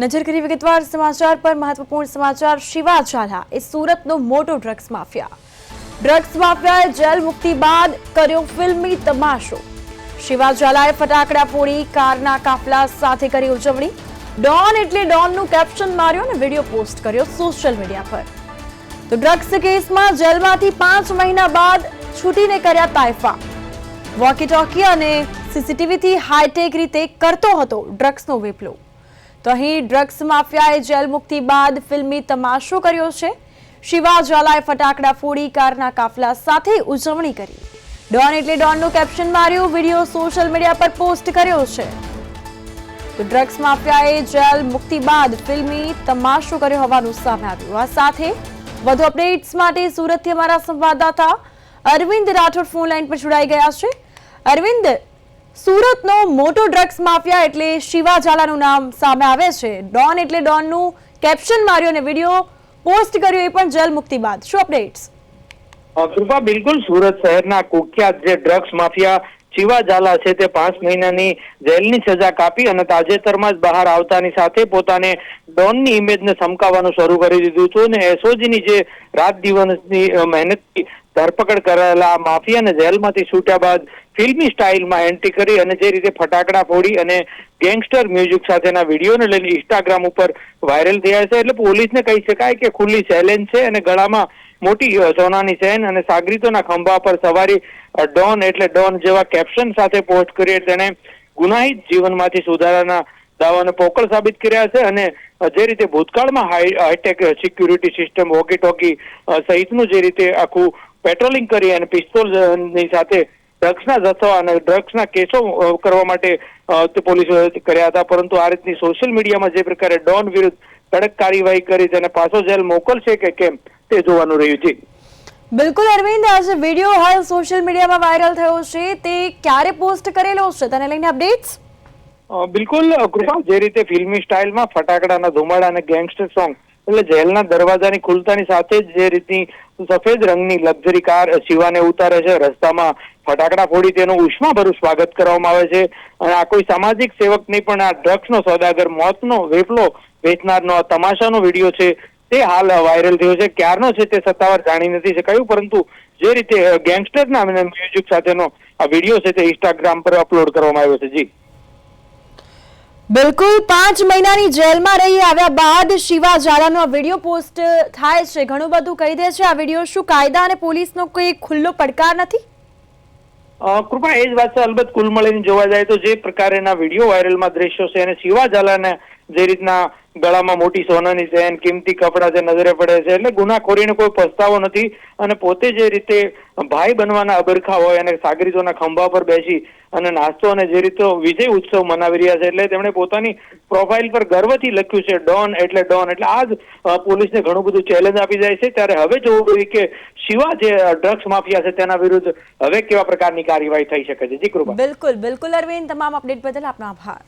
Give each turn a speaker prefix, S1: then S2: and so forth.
S1: નજર કરી વિગતવાર સમાચાર પર મહત્વપૂર્ણ સમાચાર। શિવા ઝાલા એ સુરતનો મોટો ડ્રગ્સ માફિયાએ જેલ મુક્તિ બાદ કર્યો ફિલ્મી તમાશો। શિવા ઝાલાએ ફટાકડા ફોડી કારના કાફલા સાથે કરી ઉજવણી। ડોન એટલે ડોનનું કેપ્શન માર્યો અને વિડીયો પોસ્ટ કર્યો સોશિયલ મીડિયા પર। તો ડ્રગ્સ કેસમાં જેલમાંથી 5 મહિના બાદ છૂટીને કર્યા તાયફા। વોકી ટોકી અને સીસીટીવીથી હાઈટેક રીતે કરતો હતો ડ્રગ્સનો વેપલો। તો અહીં ડ્રગ્સ માફિયાએ જેલ મુક્તિ બાદ ફિલ્મી તમાશો કર્યો છે। શિવા ઝાલાએ ફટાકડા ફોડી કારના કાફલા સાથે ઉજવણી કરી। ડોન એટલે ડોનનું કેપ્શન માર્યું, વિડીયો સોશિયલ મીડિયા પર પોસ્ટ કર્યો છે। તો ડ્રગ્સ માફિયાએ જેલ મુક્તિ બાદ ફિલ્મી તમાશો કર્યો હોવાનું સામે આવ્યું। આ સાથે વધુ અપડેટ્સ માટે સુરતથી અમારા સંવાદદાતા અરવિંદ રાઠોડ ફોન લાઈન પર જોડાઈ ગયા છે। અરવિંદ, સુરતનો મોટો ડ્રગ્સ માફિયા એટલે શિવા ઝાલાનું નામ સામે આવે છે। ડોન એટલે ડોનનું કેપ્શન માર્યું અને વિડીયો પોસ્ટ કર્યો, એ પણ જેલ મુક્તિ બાદ। શું અપડેટ્સ?
S2: કૃપા, બિલકુલ સુરત શહેરના કુખ્યાત જે ડ્રગ્સ માફિયા શિવા ઝાલા છે તે 5 મહિનાની જેલની સજા કાપી અને તાજેતરમાં જ બહાર આવતાની સાથે પોતાને ડોનની ઇમેજને સમકાવવાનું શરૂ કરી દીધું હતું અને એસઓજીની જે રાત દિવસની મહેનતથી ધરપકડ કરાયેલા માફિયાને જેલમાંથી છૂટ્યા બાદ ફિલ્મી સ્ટાઇલમાં એન્ટ્રી કરી અને જે રીતે ફટાકડા ફોડી અને ગેંગસ્ટર મ્યુઝિક સાથેના વિડીયોને લઈને ઇન્સ્ટાગ્રામ ઉપર વાયરલ થયા છે। એટલે પોલીસને કહી શકાય કે ખુલ્લી ચેલેન્જ છે અને ગળામાં મોટી સોનાની ચેન અને સાગરીતોના ખંભા પર સવારી ડોન એટલે ડોન જેવા કેપ્શન સાથે પોસ્ટ કરી તેણે ગુનાહિત જીવનમાંથી સુધારાના દાવાને પોકળ સાબિત કર્યા છે। અને જે રીતે ભૂતકાળમાં hi-tech security system, walkie talkie સહિતનું જે રીતે આખું પેટ્રોલિંગ કરી અને પિસ્તોલની સાથે ડ્રગ્સના જથ્થો અને ડ્રગ્સના કેસો કરવા માટે પોલીસોએ કર્યા હતા, પરંતુ આ રીતની સોશિયલ મીડિયામાં જે પ્રકારે ડોન વિરુદ્ધ કડક કાર્યવાહી કરી તેને પાછો જેલ મોકલશે કે કેમ તે જોવાનું રહ્યું છે।
S1: બિલકુલ અરવિંદ, આ જે વિડીયો હાલ સોશિયલ મીડિયામાં વાયરલ થયો છે તે ક્યારે પોસ્ટ કરેલો છે, તેને લઈને અપડેટ્સ?
S2: બિલકુલ કૃપા, જે રીતે ફિલ્મી સ્ટાઇલમાં ફટાકડાના ધુમાડા અને ગેંગસ્ટર સોંગ એટલે જેલના દરવાજાની ખુલતાની સાથે જ જે રીતની સફેદ રંગની લક્ઝરી કાર શિવાને ઉતારે છે, રસ્તામાં ફટાકડા ફોડી તેનું ઉષ્માભર્યું સ્વાગત કરવામાં આવે છે અને આ કોઈ સામાજિક સેવક નહીં પણ આ ડ્રગ્સનો સોદાગર, મોતનો વેપલો વેચનારનો આ તમાશાનો વિડીયો છે તે હાલ વાયરલ થયો છે। ક્યારનો છે તે સત્તાવાર જાણી નથી શકાયું, પરંતુ જે રીતે ગેંગસ્ટરના મ્યુઝિક સાથેનો આ વિડીયો છે તે ઇન્સ્ટાગ્રામ પર અપલોડ કરવામાં આવ્યો છે। જી
S1: બિલકુલ, 5 મહિનાની જેલમાં રહી આવ્યા બાદ શિવા ઝાલાનો આ વિડીયો પોસ્ટ થાય છે, ઘણું બધું કહી દે છે આ વિડીયો। શું કાયદા અને પોલીસનો કોઈ ખુલ્લો પડકાર નથી?
S2: કૃપા, એ જ વાત છે। અલબત્ત કુલ મળીને જોવા જાય તો જે પ્રકારના વિડીયો વાયરલમાં દ્રશ્યો છે અને શિવા ઝાલાને જે રીતના ગળામાં મોટી સોનાની ચેન, કિંમતી કપડા જે નજરે પડે છે, એટલે ગુનાખોરીનો કોઈ પસ્તાવો નથી અને પોતે જે રીતે ભાઈ બનવાના અબરખા હોય અને સાગરીતોના ખંભા પર બેસી અને નાસ્તો અને જે રીતે વિજય ઉત્સવ મનાવી રહ્યા છે, એટલે તેમણે પોતાની પ્રોફાઇલ પર ગર્વથી લખ્યું છે ડોન એટલે ડોન। એટલે આ જ પોલીસને ઘણું બધું ચેલેન્જ આપી જાય છે। ત્યારે હવે જોવું જોઈએ કે શિવા જે ડ્રગ્સ માફિયા છે તેના વિરુદ્ધ હવે કેવા પ્રકારની કાર્યવાહી થઈ શકે છે। જી કૃપા।
S1: બિલકુલ અરવિંદ, તમામ અપડેટ બદલ આપનો આભાર।